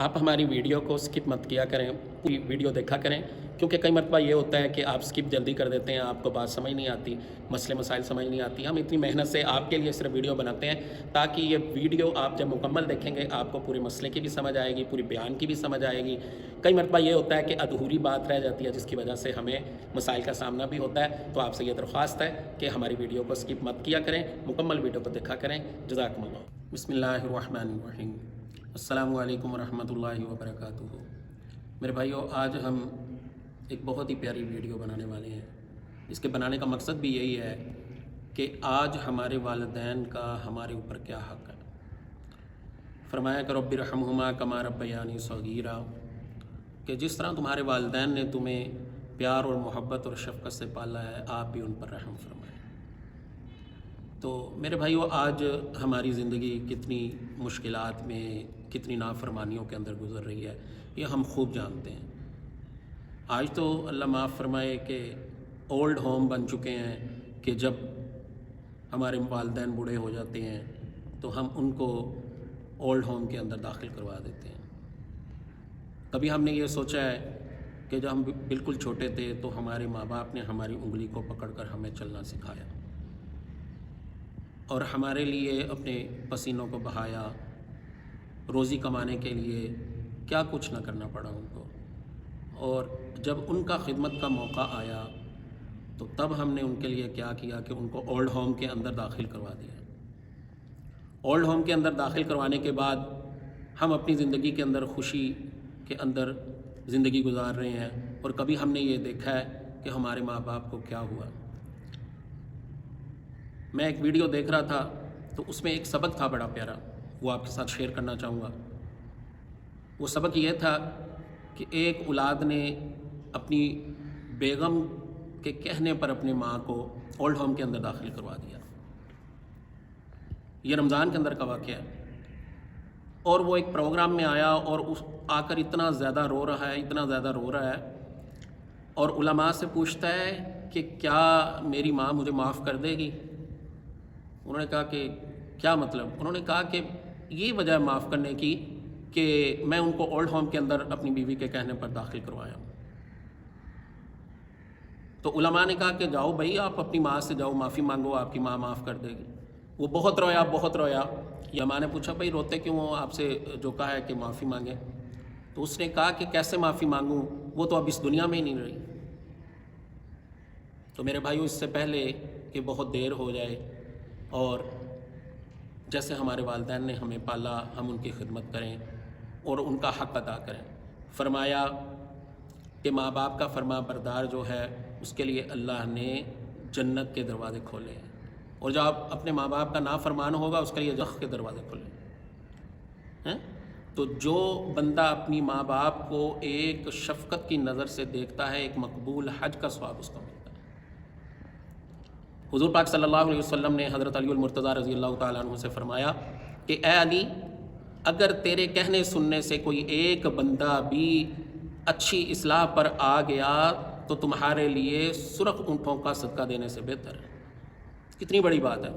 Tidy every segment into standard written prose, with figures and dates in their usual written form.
آپ ہماری ویڈیو کو سکپ مت کیا کریں، پوری ویڈیو دیکھا کریں، کیونکہ کئی مرتبہ یہ ہوتا ہے کہ آپ سکپ جلدی کر دیتے ہیں، آپ کو بات سمجھ نہیں آتی، مسئلے مسائل سمجھ نہیں آتی۔ ہم اتنی محنت سے آپ کے لیے صرف ویڈیو بناتے ہیں تاکہ یہ ویڈیو آپ جب مکمل دیکھیں گے آپ کو پورے مسئلے کی بھی سمجھ آئے گی، پوری بیان کی بھی سمجھ آئے گی۔ کئی مرتبہ یہ ہوتا ہے کہ ادھوری بات رہ جاتی ہے جس کی وجہ سے ہمیں مسائل کا سامنا بھی ہوتا ہے۔ تو آپ سے یہ درخواست ہے کہ ہماری ویڈیو کو سکپ مت کیا کریں، مکمل ویڈیو کو دیکھا کریں۔ جزاکم اللہ۔ بسم اللہ الرحمن الرحیم۔ السلام علیکم ورحمۃ اللہ وبرکاتہ۔ میرے بھائیو، آج ہم ایک بہت ہی پیاری ویڈیو بنانے والے ہیں۔ اس کے بنانے کا مقصد بھی یہی ہے کہ آج ہمارے والدین کا ہمارے اوپر کیا حق ہے۔ فرمایا کہ رب ارحمہما کما ربیانی صغیرا، کہ جس طرح تمہارے والدین نے تمہیں پیار اور محبت اور شفقت سے پالا ہے، آپ بھی ان پر رحم فرمائیں۔ تو میرے بھائیو، آج ہماری زندگی کتنی مشکلات میں، کتنی نافرمانیوں کے اندر گزر رہی ہے، یہ ہم خوب جانتے ہیں۔ آج تو اللہ معاف فرمائے کہ اولڈ ہوم بن چکے ہیں کہ جب ہمارے والدین بوڑھے ہو جاتے ہیں تو ہم ان کو اولڈ ہوم کے اندر داخل کروا دیتے ہیں۔ کبھی ہم نے یہ سوچا ہے کہ جب ہم بالکل چھوٹے تھے تو ہمارے ماں باپ نے ہماری انگلی کو پکڑ کر ہمیں چلنا سکھایا اور ہمارے لیے اپنے پسینوں کو بہایا، روزی کمانے کے لیے کیا کچھ نہ کرنا پڑا ان کو۔ اور جب ان کا خدمت کا موقع آیا تو تب ہم نے ان کے لیے کیا کیا کہ ان کو اولڈ ہوم کے اندر داخل کروا دیا۔ اولڈ ہوم کے اندر داخل کروانے کے بعد ہم اپنی زندگی کے اندر خوشی کے اندر زندگی گزار رہے ہیں، اور کبھی ہم نے یہ دیکھا ہے کہ ہمارے ماں باپ کو کیا ہوا۔ میں ایک ویڈیو دیکھ رہا تھا تو اس میں ایک سبق تھا بڑا پیارا، وہ آپ کے ساتھ شیئر کرنا چاہوں گا۔ وہ سبق یہ تھا کہ ایک اولاد نے اپنی بیگم کے کہنے پر اپنی ماں کو اولڈ ہوم کے اندر داخل کروا دیا۔ یہ رمضان کے اندر کا واقعہ ہے، اور وہ ایک پروگرام میں آیا اور آ کر اتنا زیادہ رو رہا ہے، اتنا زیادہ رو رہا ہے، اور علماء سے پوچھتا ہے کہ کیا میری ماں مجھے معاف کر دے گی؟ انہوں نے کہا کہ کیا مطلب؟ انہوں نے کہا کہ یہ وجہ ہے معاف کرنے کی کہ میں ان کو اولڈ ہوم کے اندر اپنی بیوی کے کہنے پر داخل کروایا ہوں۔ تو علماء نے کہا کہ جاؤ بھائی، آپ اپنی ماں سے جاؤ، معافی مانگو، آپ کی ماں معاف کر دے گی۔ وہ بہت رویا، بہت رویا۔ علماء نے پوچھا بھائی روتے کیوں ہو؟ آپ سے جو کہا ہے کہ معافی مانگے۔ تو اس نے کہا کہ کیسے معافی مانگوں، وہ تو اب اس دنیا میں ہی نہیں رہی۔ تو میرے بھائیو، اس سے پہلے کہ بہت دیر ہو جائے اور جیسے ہمارے والدین نے ہمیں پالا ہم ان کی خدمت کریں اور ان کا حق ادا کریں۔ فرمایا کہ ماں باپ کا فرما بردار جو ہے اس کے لیے اللہ نے جنت کے دروازے کھولے ہیں، اور جو آپ اپنے ماں باپ کا نافرمان ہوگا اس کے لیے جنت کے دروازے کھولے ہیں۔ تو جو بندہ اپنی ماں باپ کو ایک شفقت کی نظر سے دیکھتا ہے، ایک مقبول حج کا ثواب اس کو ملتا ہے۔ حضور پاک صلی اللہ علیہ وسلم نے حضرت علی المرتضیٰ رضی اللہ تعالیٰ عنہ سے فرمایا کہ اے علی، اگر تیرے کہنے سننے سے کوئی ایک بندہ بھی اچھی اصلاح پر آ گیا تو تمہارے لیے سرخ اونٹوں کا صدقہ دینے سے بہتر ہے۔ کتنی بڑی بات ہے۔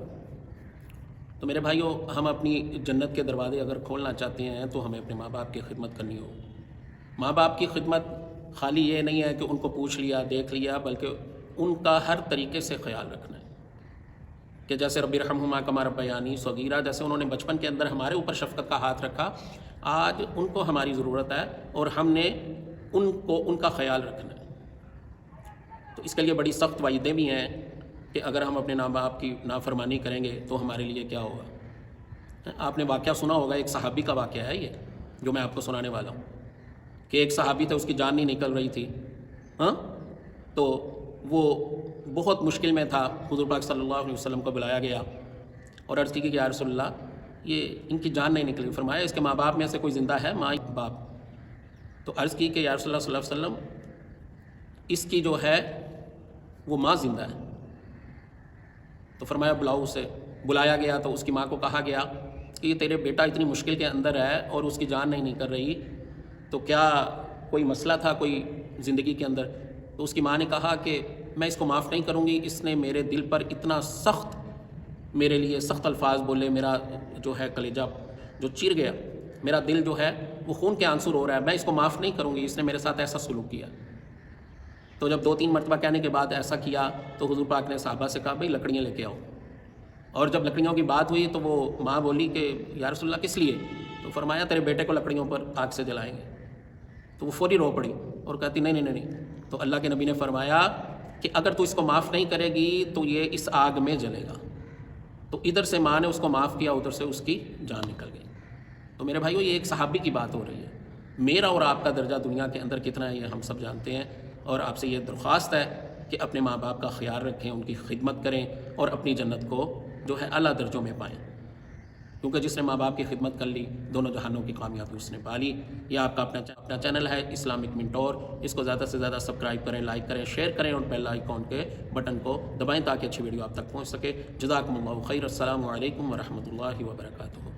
تو میرے بھائیو، ہم اپنی جنت کے دروازے اگر کھولنا چاہتے ہیں تو ہمیں اپنے ماں باپ کی خدمت کرنی ہو۔ ماں باپ کی خدمت خالی یہ نہیں ہے کہ ان کو پوچھ لیا، دیکھ لیا، بلکہ ان کا ہر طریقے سے خیال رکھنا ہے کہ جیسے رب ارحمہما کما ربیانی صغیرا، جیسے انہوں نے بچپن کے اندر ہمارے اوپر شفقت کا ہاتھ رکھا، آج ان کو ہماری ضرورت ہے اور ہم نے ان کا خیال رکھنا ہے۔ تو اس کے لیے بڑی سخت وعیدیں بھی ہیں کہ اگر ہم اپنے ماں باپ کی نافرمانی کریں گے تو ہمارے لیے کیا ہوگا۔ آپ نے واقعہ سنا ہوگا، ایک صحابی کا واقعہ ہے یہ جو میں آپ کو سنانے والا ہوں، کہ ایک صحابی تھے، اس کی جان نہیں نکل رہی تھی، تو وہ بہت مشکل میں تھا۔ حضور پاک صلی اللہ علیہ وسلم کو بلایا گیا اور عرض کی کہ یا رسول اللہ، یہ ان کی جان نہیں نکلی۔ فرمایا اس کے ماں باپ میں سے کوئی زندہ ہے؟ ماں باپ؟ تو عرض کی کہ یا رسول اللہ صلی اللہ علیہ وسلم، اس کی جو ہے وہ ماں زندہ ہے۔ تو فرمایا بلاؤ اسے۔ بلایا گیا تو اس کی ماں کو کہا گیا کہ یہ تیرے بیٹا اتنی مشکل کے اندر ہے اور اس کی جان نہیں نکل رہی، تو کیا کوئی مسئلہ تھا کوئی زندگی کے اندر؟ تو اس کی ماں نے کہا کہ میں اس کو معاف نہیں کروں گی، اس نے میرے دل پر اتنا سخت، میرے لیے سخت الفاظ بولے، میرا جو ہے کلیجہ جو چیر گیا، میرا دل جو ہے وہ خون کے آنسو رو رہا ہے، میں اس کو معاف نہیں کروں گی، اس نے میرے ساتھ ایسا سلوک کیا۔ تو جب 2-3 مرتبہ کہنے کے بعد ایسا کیا تو حضور پاک نے صحابہ سے کہا بھئی لکڑیاں لے کے آؤ، اور جب لکڑیوں کی بات ہوئی تو وہ ماں بولی کہ یا رسول اللہ کس لیے؟ تو فرمایا تیرے بیٹے کو لکڑیوں پر آگ سے جلائیں گے۔ تو وہ فوری رو پڑی اور کہتی نہیں نہیں نہیں۔ تو اللہ کے نبی نے فرمایا کہ اگر تو اس کو معاف نہیں کرے گی تو یہ اس آگ میں جلے گا۔ تو ادھر سے ماں نے اس کو معاف کیا، ادھر سے اس کی جان نکل گئی۔ تو میرے بھائیو، یہ ایک صحابی کی بات ہو رہی ہے، میرا اور آپ کا درجہ دنیا کے اندر کتنا ہے یہ ہم سب جانتے ہیں، اور آپ سے یہ درخواست ہے کہ اپنے ماں باپ کا خیال رکھیں، ان کی خدمت کریں اور اپنی جنت کو جو ہے اعلیٰ درجوں میں پائیں، کیونکہ جس نے ماں باپ کی خدمت کر لی دونوں جہانوں کی کامیابی اس نے پا لی۔ یہ آپ کا اپنا چینل ہے اسلامک منٹور، اس کو زیادہ سے زیادہ سبسکرائب کریں، لائک کریں، شیئر کریں اور بیل آئیکن کے بٹن کو دبائیں تاکہ اچھی ویڈیو آپ تک پہنچ سکے۔ جزاکم اللہ خیر۔ السلام علیکم ورحمۃ اللہ وبرکاتہ۔